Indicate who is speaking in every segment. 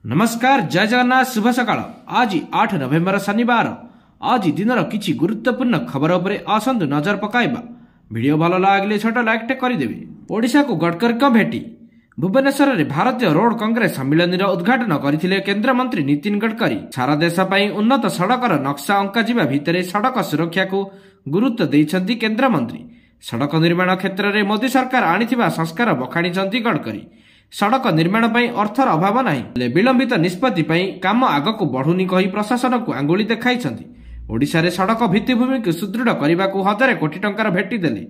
Speaker 1: नमस्कार जय जगन्नाथ शुभ सकाळ। आज 8 नवेम्बर शनिवार। आज दिनर किछि गुरुत्वपूर्ण खबर उपरे आसंतु नजर पकाइबा। वीडियो भल लागले छोट लाइक टे करिदेबे। ओडिशा को गडकरी को भेटी भुवनेश्वर रे भारतीय रोड कांग्रेस सम्मेलन रो उद्घाटन करथिले केंद्र मंत्री नितिन गडकरी। सारा देश पई उन्नत सड़कर नक्शा अंका जिबा भितरे सड़क सुरक्षा को गुरुत्व दैछंती केंद्र मंत्री। सड़क निर्माण क्षेत्र में मोदी सरकार आनिथिबा संस्कार बखाणिचंती गडकरी। सड़क निर्माण पर अर्थर अभाव नहीं, विलंबित निष्पत्ति काम आग को बढ़ुनी कही प्रशासन को आंगुली देखाई। ओडिशा रे सड़क भित्तिभूमि को सुदृढ़ करने को 1000 कोटी टंकार भेटी देले।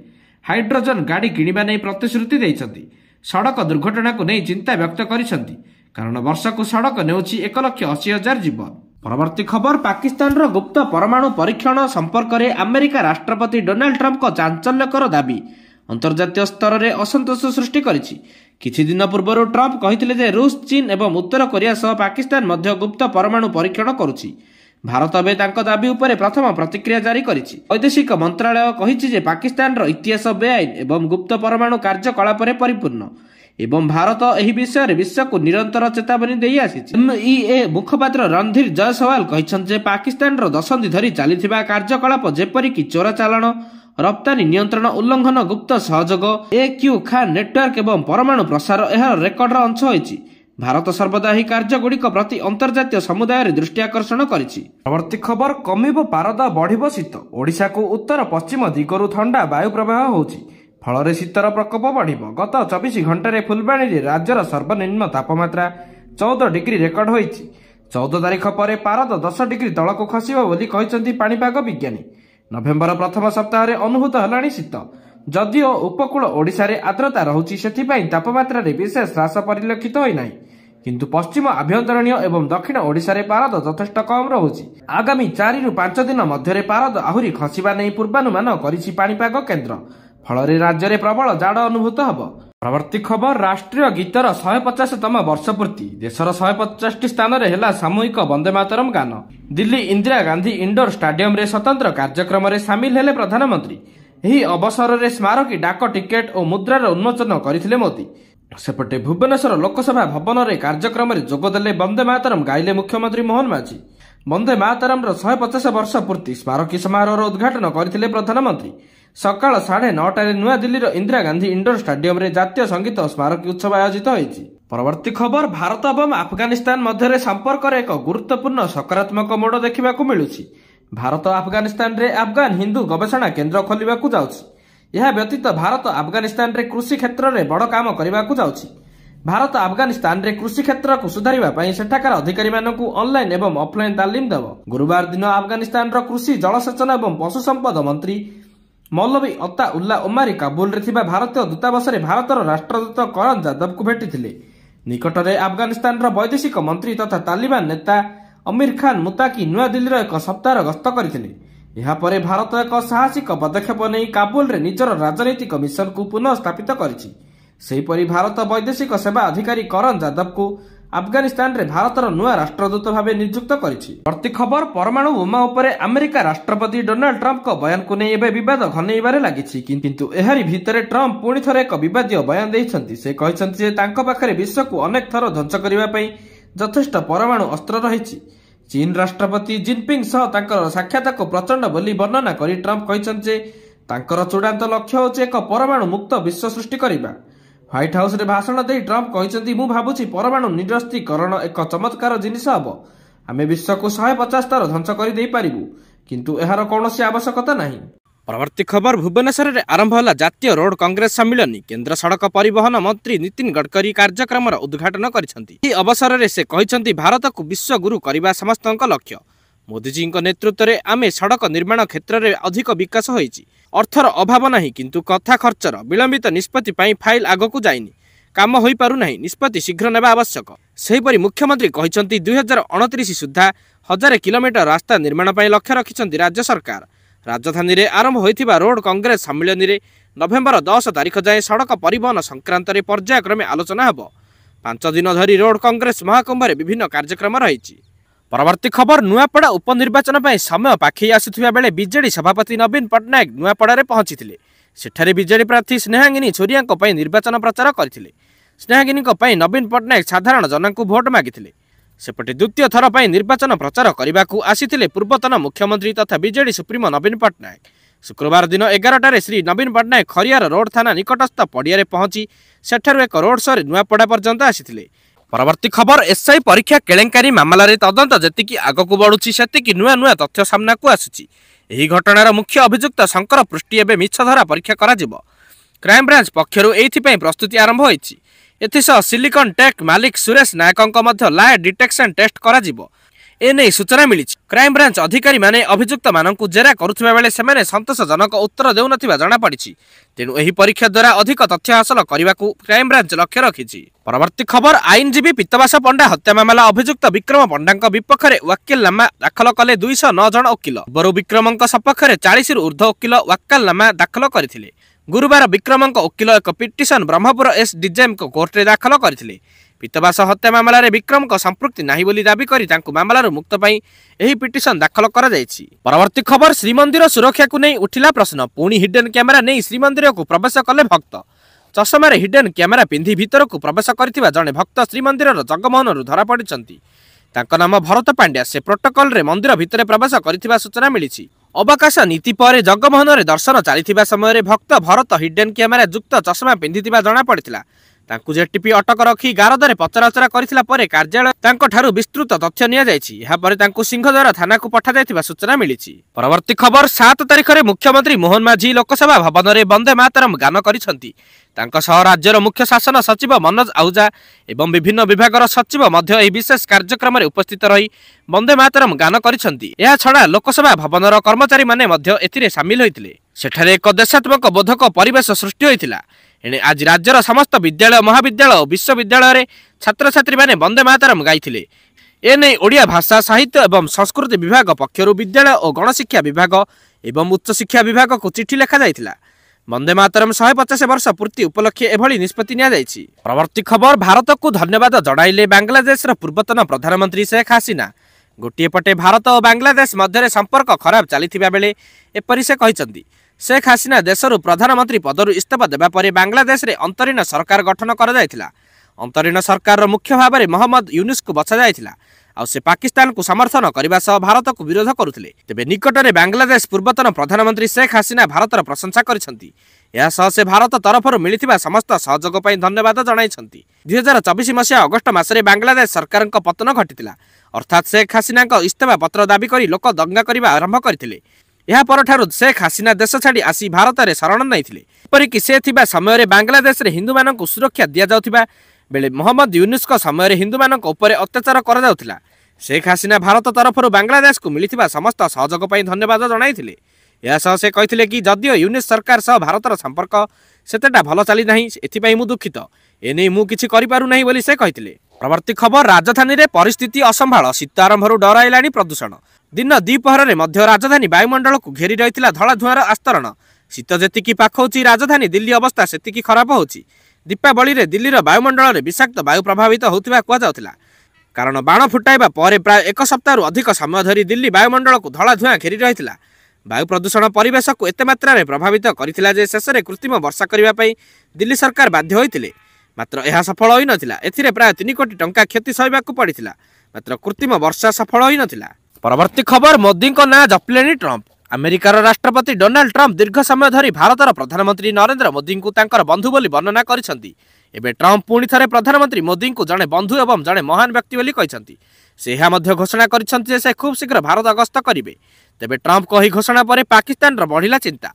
Speaker 1: हाइड्रोजन गाड़ी किणवा नहीं प्रतिश्रुति देइछंती। सड़क दुर्घटना को नहीं चिंता व्यक्त करिसंती, कारण वर्ष को सड़क नेउछि 1,80,000 जीवन। परवर्ती खबर, पाकिस्तान रो गुप्त परमाणु परीक्षण संपर्क में अमेरिका राष्ट्रपति डोनाल्ड ट्रंप को चांचल्यकर दाबी अंतर्जातीय स्तर में असंतोष सृष्टि करिछि। किछि दिन पूर्व ट्रंप कहिथिले जे रूस, चीन एवं उत्तर कोरिया सह पाकिस्तान मध्य गुप्त परमाणु परीक्षण करुछि। भारत एबे तांको दाबी उपरे प्रथम प्रतिक्रिया जारी करिछि। वैदेशिक मंत्रालय कहिछि जे पाकिस्तान रो इतिहास बेआईन एवं गुप्त परमाणु कार्यकलाप रे परिपूर्ण एवं भारत एही विषय रे विश्व को निरंतर चेतावनी देई आसिछि। एमईए मुखपात्र रणधीर जयसवाल कहिछन् जे पाकिस्तान रो दशंधि धरि चलिथिबा कार्यकलाप जेपरि कि चोरा चालाण, रप्तानी नियंत्रण उल्लंघन, गुप्त सहयोग, एक्यू खान नेटवर्क एवं परमाणु प्रसार एहार रेकर्डर अंश होइछि। भारत सर्वदा ही कार्यगुड़िक प्रति अंतर्जातीय समुदाय दृष्टि आकर्षण करिछि। परवर्ती खबर, कमिबो पारद बढ़िबो शीत। ओडिशा को उत्तर पश्चिम दिगरु ठंडा वायु प्रवाह होउछि, फल शीतर प्रकोप बढ़िबो। गत 24 घंटे फुलबाणी रे राज्यर सर्वनिम्न तापमात्रा 14 डिग्री रेकर्ड होइछि। 14 तारिख पर पारद 10 डिग्री तलक खसिबो बोली कहिसंती पाणीपाग विज्ञानी। नवेम्बर प्रथम सप्ताह अनुभूत हेलाणी शीत। जदिओ उपकूल ओडिशा रे आर्द्रता रहुछि, सेथिपई तापमात्रा रे विशेष ह्रास परिलक्षित होई नाही, किंतु पश्चिम आभ्यंतरणीय एवं दक्षिण ओडिशा रे पारद यथेष्ट कम रहुछि। आगामी 4 रु 5 दिन मध्य पारद आहुरी खसिबा नै पूर्वानुमान करिछि पाणीपाग केन्द्र। फल राज्य में प्रबल जाड़ अनुभूत हब। प्रवर्ती खबर, राष्ट्रीय गीतर 150तम वर्षपूर्ति। देशर 150 स्थान रे हेला सामूहिक वंदे मातरम गान। दिल्ली इंदिरा गांधी इंडोर स्टाडियम रे स्वतंत्र कार्यक्रम रे सामिल हेले प्रधानमंत्री। एही अवसर रे स्मारकी डाक टिकेट और मुद्रार उन्मोचन करथिले मोदी। सेपटे भुवनेश्वर लोकसभा भवन रे कार्यक्रम रे जोगदेले वंदे मातरम गाइले मुख्यमंत्री मोहन माझी। वंदे मातरम 150 वर्ष पूर्ति स्मारकी समारोह उद्घाटन करथिले प्रधानमंत्री। सकाळ 9:30 नुआ दिल्लीर इंदिरा गांधी इंडोर स्टाडियम रे जातीय संगीत स्मारकी उत्सव आयोजित होइछि। परवर्ती खबर, भारत एवं अफगानिस्तान मध्य संपर्क रे एक गुरुत्वपूर्ण सकारात्मक मोड़ देखा मिलुछि। भारत अफगानिस्तान रे अफगान हिंदू गवेषणा केन्द्र खोलिबाकू जाउछि। यह व्यतीत भारत अफगानिस्तान रे कृषि क्षेत्र में बड़ काम करबाकू जाउछि। भारत अफगानिस्तान रे कृषि क्षेत्र को सुधारिबा पई सेठाकार अधिकारी मानकू ऑनलाइन एवं ऑफलाइन तालीम देव। गुरुवार दिन अफगानिस्तान रो कृषि, जलसेचन एवं पशु संपद मंत्री मौलवी अता उल्ला ओमारी काबुल रे थिबा भारतीय दूतावास रे भारतर राष्ट्रदूत करण जादव को भेटिथिले। निकटरे अफगानिस्तान रो वैदेशिक मंत्री तथा तालिबान नेता अमीर खान मुताकी नुआ दिल्ली एक सप्ताह गस्त करथिले। यहा परे भारत एक साहसिक पदक्षेप नहीं काबुल रे निजर राजनैतिक मिशन को पुनः स्थापित करिछि। सेहीपरि भारत वैदेशिक सेवा अधिकारी करण जादव को अफगानिस्तान रे भारतर नुआ राष्ट्रदूत भावे नियुक्त करिछि। प्रति खबर, परमाणु बोमा उपरे अमेरिका राष्ट्रपति डोनाल्ड ट्रंप को बयान को नहीं विवाद घनैबारे लागिछि, किंतु एहारी भितरे ट्रंप पुणी थरे एक विवादीय बयान दैछन्ति। से कहिसन्ति जे तांको पाखरे विश्व को अनेक थर ध्वंस करिबा पई यथेष्ट परमाणु अस्त्र रहिछि। चीन राष्ट्रपति जिनपिंग सह तांकर साक्षात को प्रचंड बोली वर्णना करी ट्रंप कहिसन्ति जे तांकर चूड़ांत लक्ष्य होछि एक परमाणु मुक्त विश्व सृष्टि करिबा। व्हाइट हाउस रे भाषण दे ट्रंप कहिसन्ति, मु भाबुछि परमाणु निरस्त्रीकरण एक चमत्कार जिनिस हबो। आमे विश्व को 150 थर ध्वंस करि देई पारिबु, किंतु एहार कोनोसी आवश्यकता नाही। परवर्ती खबर, भुवनेश्वर रे आरंभ होला जातीय रोड कांग्रेस सम्मेलन। केंद्र सड़क परिवहन मंत्री नितिन गडकरी कार्यक्रम उद्घाटन करिसन्ति। एही अवसर रे से कहिसन्ति, भारत को विश्व गुरु करिबा समस्तक लक्ष्य। मोदीजी नेतृत्व में आमे सड़क निर्माण क्षेत्र में अधिक विकास होइछि। अर्थर अभाव नाही, किंतु कथा खर्चर विलंबित निष्पत्ति पई फाइल आगकू जाइनि, काम होई पारु नाही, निष्पत्ति शीघ्र नेबा आवश्यक। सेहीपरि मुख्यमंत्री कहिसन्ति 2029 सुद्धा 1000 किलोमीटर रास्ता निर्माण पई लक्ष्य रखिसन्ति राज्य सरकार। राजधानी रे आरंभ होइथिबा रोड कांग्रेस सम्मेलन रे नवेम्बर 10 तारिख जाए सड़क परिवहन संक्रांत रे पर्यायक्रमे आलोचना हेबो। 5 दिन धरी रोड कांग्रेस महाकुंभ रे विभिन्न कार्यक्रम रहिछि। परवर्ती खबर, नुआपड़ा उपनिर्वाचन पई समय पाखई आसुथिबा बेले बीजेडी सभापति नवीन पट्टनायक नुआपड़ा रे पहुंचिथिले। सेठारे बीजेडी प्रार्थी स्नेहांगिनी छोरियां को पई निर्वाचन प्रचार करथिले। स्नेहांगिनी को पई नवीन पट्टनायक साधारण जनक को भोट मागिथिले। सेपटे द्वितीय थर पर निर्वाचन प्रचार करने को आसीथिले पूर्वतन मुख्यमंत्री तथा बीजेडी सुप्रीमो नवीन पट्टनायक। शुक्रवार दिन 11टार श्री नवीन पट्टनायक खरियार रोड थाना निकटस्थ पड़िया पहुंची सेठारु एक रोड शो नुआपड़ा पर्यंत आसीथिले। परवर्ती खबर एसआई परीक्षा केलेंकारी मामलें तदंत जेतिकी आगक बढ़ुची सेतिकी नुआ नुआ तथ्य सामना को आसुची। एही घटनार मुख्य अभियुक्त शंकर पृष्टि एवं मिछधरा परीक्षा कराजिबो। क्राइम ब्रांच पक्षरु एथिपई प्रस्तुति आरंभ होईची। एथिसह सिलिकन टेक मालिक सुरेश नायकंक मध्य लाए डिटेक्शन टेस्ट कराजिबो। एने सूचना मिली। क्राइम ब्रांच अधिकारी माने अभियुक्त मानकु जेरा करुथिबा बेले सेमाने संतोषजनक उत्तर देउनथिबा जणा पड़िछि। तेणु एही परीक्षा द्वारा अधिक तथ्य हासिल करने क्राइम ब्रांच लक्ष्य रखिछि। परवर्ती खबर आईनजीवी पीतवास पंडा हत्या मामला अभियुक्त विक्रम पंडा विपक्ष में वकीलनामा दाखल कले 209 जन वकिल। बरु विक्रम सपक्ष में 40 रु ऊर्ध्व वकिल वकालनामा दाखल करथिले। गुरुवार विक्रम वकिल एक petition Brahmapur S DJM court में दाखल करथिले। पीतवास हत्या मामलें विक्रम संपृक्ति नहीं बोली दाबी करी तांकु मामलार मुक्त पाई एही पिटिशन दाखल करा जायछि। परवर्ती खबर श्रीमंदिर सुरक्षा को नहीं उठिला प्रश्न। पुणी हिडन कैमेरा नहीं श्रीमंदिर को प्रवेश कले भक्त। चषमार हिडन कैमेरा पिंधि भीतर को प्रवेश करथिबा जणे भक्त श्रीमंदिर जगमोहन धरा पड़िछंती। तांको नाम भरत पांड्या। से प्रोटोकॉल रे मंदिर भितर प्रवेश करथिबा सूचना मिली। अवकाश नीति पर जगमोहन रे दर्शन चली समय भक्त भरत हिडन कैमेरा युक्त चषमा पिंधिथिबा जणा पड़िथिला। तांकु जेटीपी अटक रखी गारदरे पचराउचरा करथिला परे कार्यालय तांको ठारु विस्तृत तथ्य निया जायछि। एहा परे तांकु सिंहद्वार थाना को पठा जायथिबा सूचना मिलिछि। परवर्ती खबर 7 तारिख रे मुख्यमंत्री मोहन माझी लोकसभा भवन रे वंदे मातरम गान करिसंती। तांको सह राज्यर मुख्य शासन सचिव मनोज आहूजा एवं विभिन्न विभागर सचिव मध्य एही विशेष कार्यक्रम रे उपस्थित रही वंदे मातरम गान करिसंती। एहा छडा लोकसभा भवनर कर्मचारी माने मध्य एथिरे शामिल होइतिले। सेठारे एक देशात्मक बोधक परिवेश सृष्टि होइतिला। एने आज राज्यर समस्त विद्यालय महाविद्यालय और विश्वविद्यालय छात्र छात्री माने वंदे मातरम गाइथिले। एने ओडिया भाषा साहित्य एवं संस्कृति विभाग पक्षरु विद्यालय और गणशिक्षा विभाग एवं उच्च शिक्षा विभाग को चिठी लिखा जाइथिला। वंदे मातरम 150 वर्ष पूर्ति उपलक्षे एभली निष्पत्ति निया जाइछि। परवर्ती खबर भारत को धन्यवाद जणाइले बांग्लादेश पूर्वतन प्रधानमंत्री शेख हसीना। गोटे पटे भारत और बांग्लादेश मध्य संपर्क खराब चली बेले एपरि से कहिसंती। शेख हसीना देशर प्रधानमंत्री पदरु इस्तीफा देबा परे बांग्लादेश रे अंतरीण सरकार गठन करा जायथिला। अंतरीण सरकार मुख्य भाव में मोहम्मद यूनुस को बछा जायथिला। आ से पाकिस्तान को समर्थन करने सह भारत को विरोध करुथिले। तेबे निकट में बांग्लादेश पूर्वतन प्रधानमंत्री शेख हसीना भारतर प्रशंसा करिसंती। या सह से भारत तरफरु मिलिथिबा समस्त सहयोग पई धन्यवाद जणाइछंती। 2024 मसीहा अगस्ट मासरे बांग्लादेश सरकार पतन घटितिला। अर्थात शेख हसीना इस्तीफा पत्र दाबी करी लोक दंगा करबा आरंभ करथिले। यह परठारु शेख हसीना देश छाड़ी आसी भारत में शरण नहीं। एपरिक से थिबा समय बांग्लादेश रे हिंदू मानक सुरक्षा दिया जाउथिबा बेले मोहम्मद यूनुस समय हिंदू मानक ऊपर अत्याचार करा जाउथिला। शेख हसीना भारत तरफरु बांग्लादेश को मिलिथिबा समस्त सहयोग पई धन्यवाद जणाइथिले। या सह से कहिथिले कि जदियो यूनुस सरकार सह भारतर संपर्क सेतेटा भल चली नाही एथिपई मु दुखित। एने मु किछि करि पारु नाही बोली से कहिथिले। परवर्ती खबर राजधानी रे परिस्थिति असंभाळ। शीत आरंभरु डराइलाणी प्रदूषण। दिन द्विपहर में मध्य राजधानी वायुमंडल को घेरी रही धला धुआर आस्तरण। शीत जेतिकी पाखौची राजधानी दिल्ली अवस्था सेतिकी खराब होची। दीपावली रे दिल्लीर वायुमंडल में विषाक्त वायु प्रभावित होतिबा कुआ जाउथिला। कारण बाण फुटाइबा परे प्राय 1 सप्ताह अधिक समय धरी दिल्ली वायुमंडल को धला धुआं घेरी रही। वायु प्रदूषण परिवेश को एते मात्रा रे प्रभावित करथिला जे शेष में कृत्रिम वर्षा करबा पई दिल्ली सरकार बाध्य होइतिले। मात्र यह सफल होई नथिला। एथिरे प्राय 3 कोटी टंका क्षति सहिबाकू पड़िथिला। मात्र कृत्रिम वर्षा सफल होई नथिला। परवर्ती खबर मोदी को ना जपलेनी ट्रंप। अमेरिकार राष्ट्रपति डोनाल्ड ट्रंप दीर्घ समय धरी भारतर प्रधानमंत्री नरेंद्र मोदी को तांकर बंधु बोली वर्णना करिसंती। एबे ट्रंप पुणी थरे प्रधानमंत्री मोदी को जड़े बंधु एवं जड़े महान व्यक्ति बोली कहिसंती। से यह मध्य घोषणा करिसंती से खूब शीघ्र भारत गस्त करिवे। तेबे ट्रंप को ही घोषणा पर पाकिस्तान बढ़िला चिंता।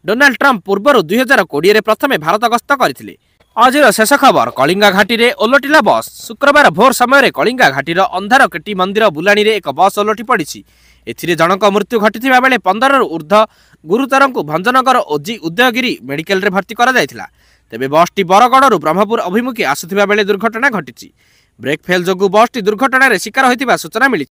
Speaker 1: डोनाल्ड ट्रंप पूर्व 2020 प्रथमे भारत गस्त करथिले। आज शेष खबर कलिंगा घाटी रे ओलटिला बस। शुक्रवार भोर समय कलिंगा घाटीर अंधार केटी मंदिर बुलाणी रे एक बस ओलटि पड़ी। एथिरे जनक मृत्यु घटिथिबा बेले 15 रु ऊर्ध्व गुरुतर को भंजनगर ओजी उदयगिरी मेडिकल रे भर्ती करा जायथिला। तेबे बसटी बरगड़रू ब्रह्मपुर अभिमुखी आसुथिबा बेले दुर्घटना घटिछि। ब्रेक फेल जोगु बसटी दुर्घटना रे शिकार होइतिबा सूचना मिली।